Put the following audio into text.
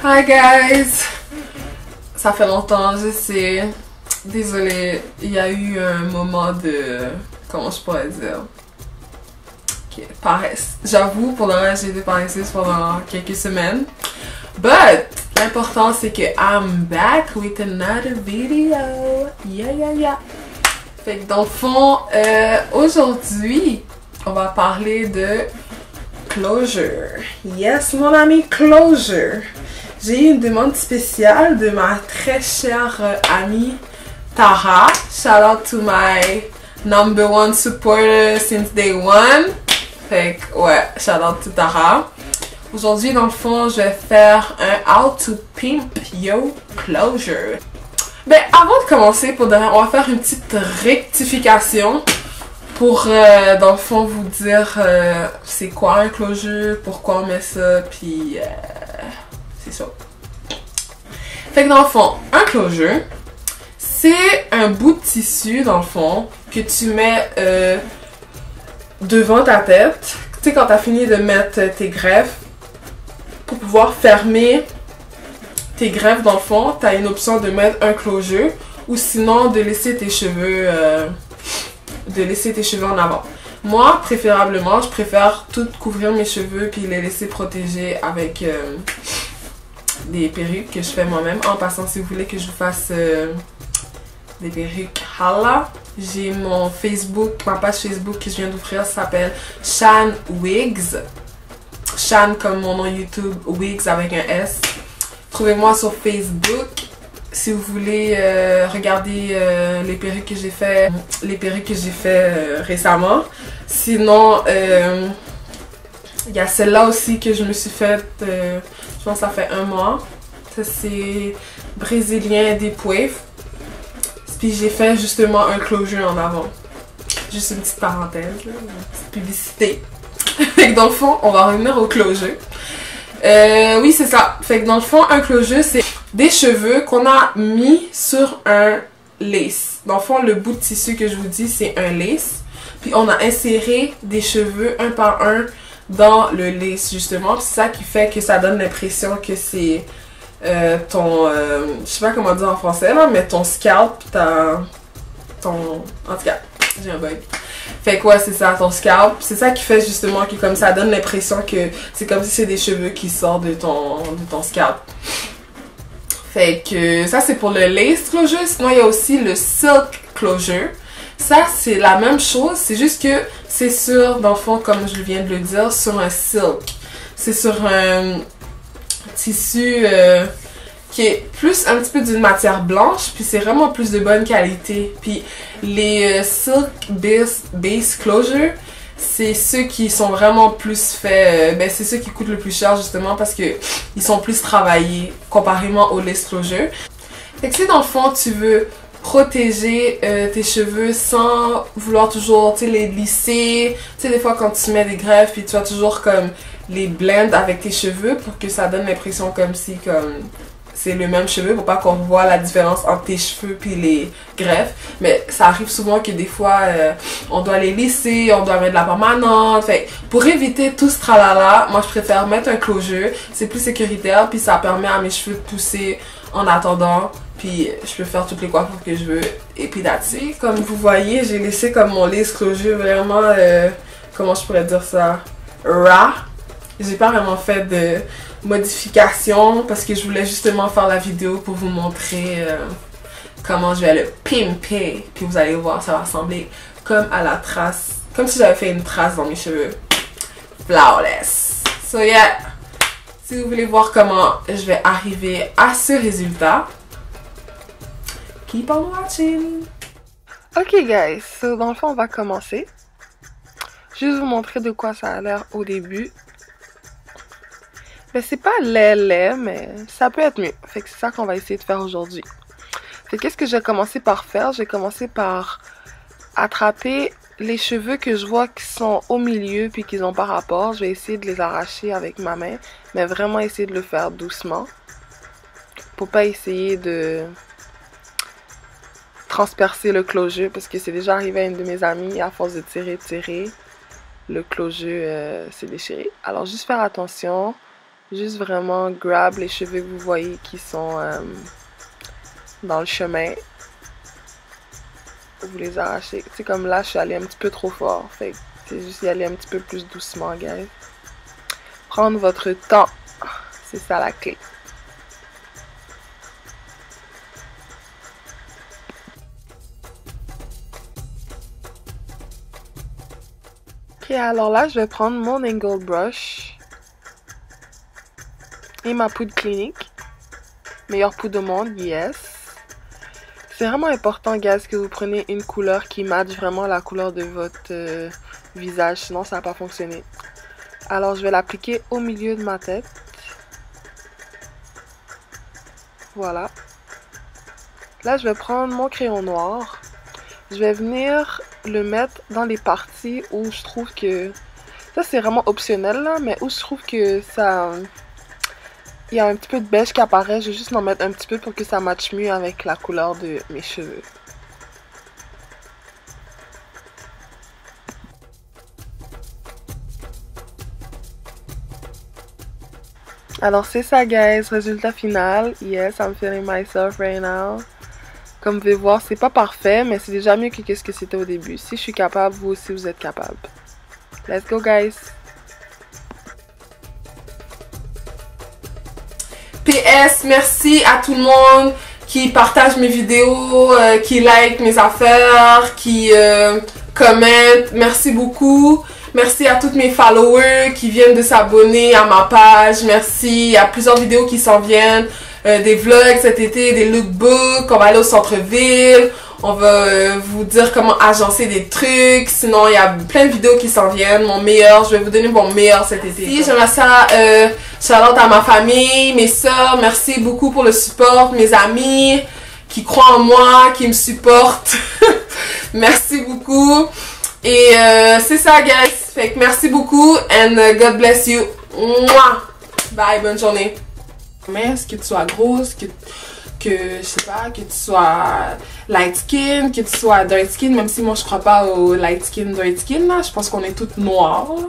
Hi guys! Ça fait longtemps, je sais. Désolée, il y a eu un moment de... Comment je pourrais dire? Paresse. J'avoue, pour le reste, j'ai été paresseuse pendant quelques semaines. But, l'important c'est que I'm back with another video. Yeah. Fait que dans le fond, aujourd'hui, on va parler de closure. Yes, mon ami, closure. J'ai eu une demande spéciale de ma très chère amie Tara. Shout out to my #1 supporter since day one. Fait que, ouais, shout out to Tara. Aujourd'hui, dans le fond, je vais faire un How to Pimp Your Closure. Ben, avant de commencer, on va faire une petite rectification pour, dans le fond, vous dire c'est quoi un closure, pourquoi on met ça, puis c'est ça. Fait que dans le fond, un closure, c'est un bout de tissu, dans le fond, que tu mets devant ta tête. Tu sais, quand tu as fini de mettre tes greffes, pour pouvoir fermer tes greffes, dans le fond, tu as une option de mettre un closure ou sinon de laisser tes cheveux en avant. Moi, préférablement, je préfère tout couvrir mes cheveux puis les laisser protéger avec des perruques que je fais moi-même. En passant, si vous voulez que je vous fasse des perruques, holla. J'ai mon Facebook, ma page Facebook que je viens d'ouvrir, ça s'appelle Shan Wigs. Shan comme mon nom YouTube, Wigs avec un S. Trouvez-moi sur Facebook si vous voulez regarder les perruques que j'ai fait, récemment. Sinon, il y a celle-là aussi que je me suis faite, je pense que ça fait 1 mois. Ça c'est brésilien Deep Wave. Puis j'ai fait justement un closure en avant. Juste une petite parenthèse, là, une petite publicité. Fait que dans le fond, on va revenir au closure. Oui, c'est ça. Fait que dans le fond, un closure, c'est des cheveux qu'on a mis sur un lace. Dans le fond, le bout de tissu que je vous dis, c'est un lace. Puis on a inséré des cheveux un par un dans le lace, justement. C'est ça qui fait que ça donne l'impression que c'est je sais pas comment dire en français là, mais ton scalp, en tout cas, j'ai un bug. Fait que ouais, c'est ça, ton scalp. C'est ça qui fait justement que comme ça donne l'impression que c'est comme si c'est des cheveux qui sortent de ton scalp. Fait que ça c'est pour le lace closure. Sinon il y a aussi le silk closure. Ça c'est la même chose, c'est juste que c'est sur, dans le fond, comme je viens de le dire, sur un silk. C'est sur un tissu qui est plus un petit peu d'une matière blanche, puis c'est vraiment plus de bonne qualité. Puis les silk base closure, c'est ceux qui sont vraiment plus faits, ben c'est ceux qui coûtent le plus cher justement parce que ils sont plus travaillés comparément aux lace closure. Fait que si dans le fond tu veux protéger tes cheveux sans vouloir toujours, tu sais, les lisser, tu sais, des fois quand tu mets des greffes puis tu vas toujours comme les blend avec tes cheveux pour que ça donne l'impression comme si comme c'est le même cheveu, pour pas qu'on voit la différence entre tes cheveux puis les greffes. Mais ça arrive souvent que des fois on doit les lisser, on doit mettre de la permanente. Fait pour éviter tout ce tralala, moi je préfère mettre un closure, c'est plus sécuritaire puis ça permet à mes cheveux de pousser en attendant. Puis je peux faire toutes les coiffures que je veux et puis that's it. Comme vous voyez, j'ai laissé comme mon lace closure vraiment, comment je pourrais dire ça, raw. J'ai pas vraiment fait de modifications parce que je voulais justement faire la vidéo pour vous montrer comment je vais le pimper. Puis vous allez voir, ça va ressembler comme à la trace, comme si j'avais fait une trace dans mes cheveux. Flawless. So yeah, si vous voulez voir comment je vais arriver à ce résultat, keep on watching. Ok guys, so dans le fond on va commencer. Juste vous montrer de quoi ça a l'air au début. Ben c'est pas laid, mais ça peut être mieux. Fait que c'est ça qu'on va essayer de faire aujourd'hui. Fait qu'est-ce que je vais commencer par faire? Je vais commencer par attraper les cheveux que je vois qui sont au milieu puis qui n'ont pas rapport. Je vais essayer de les arracher avec ma main, mais vraiment essayer de le faire doucement. Pour pas essayer de transpercer le closure parce que c'est déjà arrivé à une de mes amies, à force de tirer, le closure s'est déchiré. Alors juste faire attention. Juste vraiment grab les cheveux que vous voyez qui sont dans le chemin. Vous les arrachez. Tu sais, comme là, je suis allée un petit peu trop fort. Fait que c'est juste y aller un petit peu plus doucement, guys. Prendre votre temps. C'est ça la clé. Ok, alors là, je vais prendre mon angle brush et ma poudre clinique. Meilleure poudre au monde, yes. C'est vraiment important, guys, que vous preniez une couleur qui matche vraiment la couleur de votre visage, sinon ça va pas fonctionner. Alors, je vais l'appliquer au milieu de ma tête. Voilà. Là, je vais prendre mon crayon noir. Je vais venir le mettre dans les parties où je trouve que... Ça, c'est vraiment optionnel, là, mais où je trouve que ça... Il y a un petit peu de beige qui apparaît. Je vais juste en mettre un petit peu pour que ça matche mieux avec la couleur de mes cheveux. Alors c'est ça, guys, résultat final. Yes, I'm feeling myself right now. Comme vous pouvez voir, c'est pas parfait, mais c'est déjà mieux que ce que c'était au début. Si je suis capable, vous aussi vous êtes capable. Let's go, guys. PS, merci à tout le monde qui partage mes vidéos, qui like mes affaires, qui commente. Merci beaucoup. Merci à toutes mes followers qui viennent de s'abonner à ma page. Merci. Il y a plusieurs vidéos qui s'en viennent. Des vlogs cet été, des lookbooks. On va aller au centre-ville. On va vous dire comment agencer des trucs. Sinon, il y a plein de vidéos qui s'en viennent. Mon meilleur, je vais vous donner mon meilleur cet été. Si j'aimerais ça, shout-out à ma famille, mes soeurs. Merci beaucoup pour le support. Mes amis qui croient en moi, qui me supportent. Merci beaucoup. Et c'est ça, guys. Fait que merci beaucoup. And God bless you. Mouah. Bye, bonne journée. Mais est-ce que tu sois grosse, que je sais pas, que tu sois light skin, que tu sois dark skin, même si moi je crois pas au light skin, dark skin là, je pense qu'on est toutes noires là.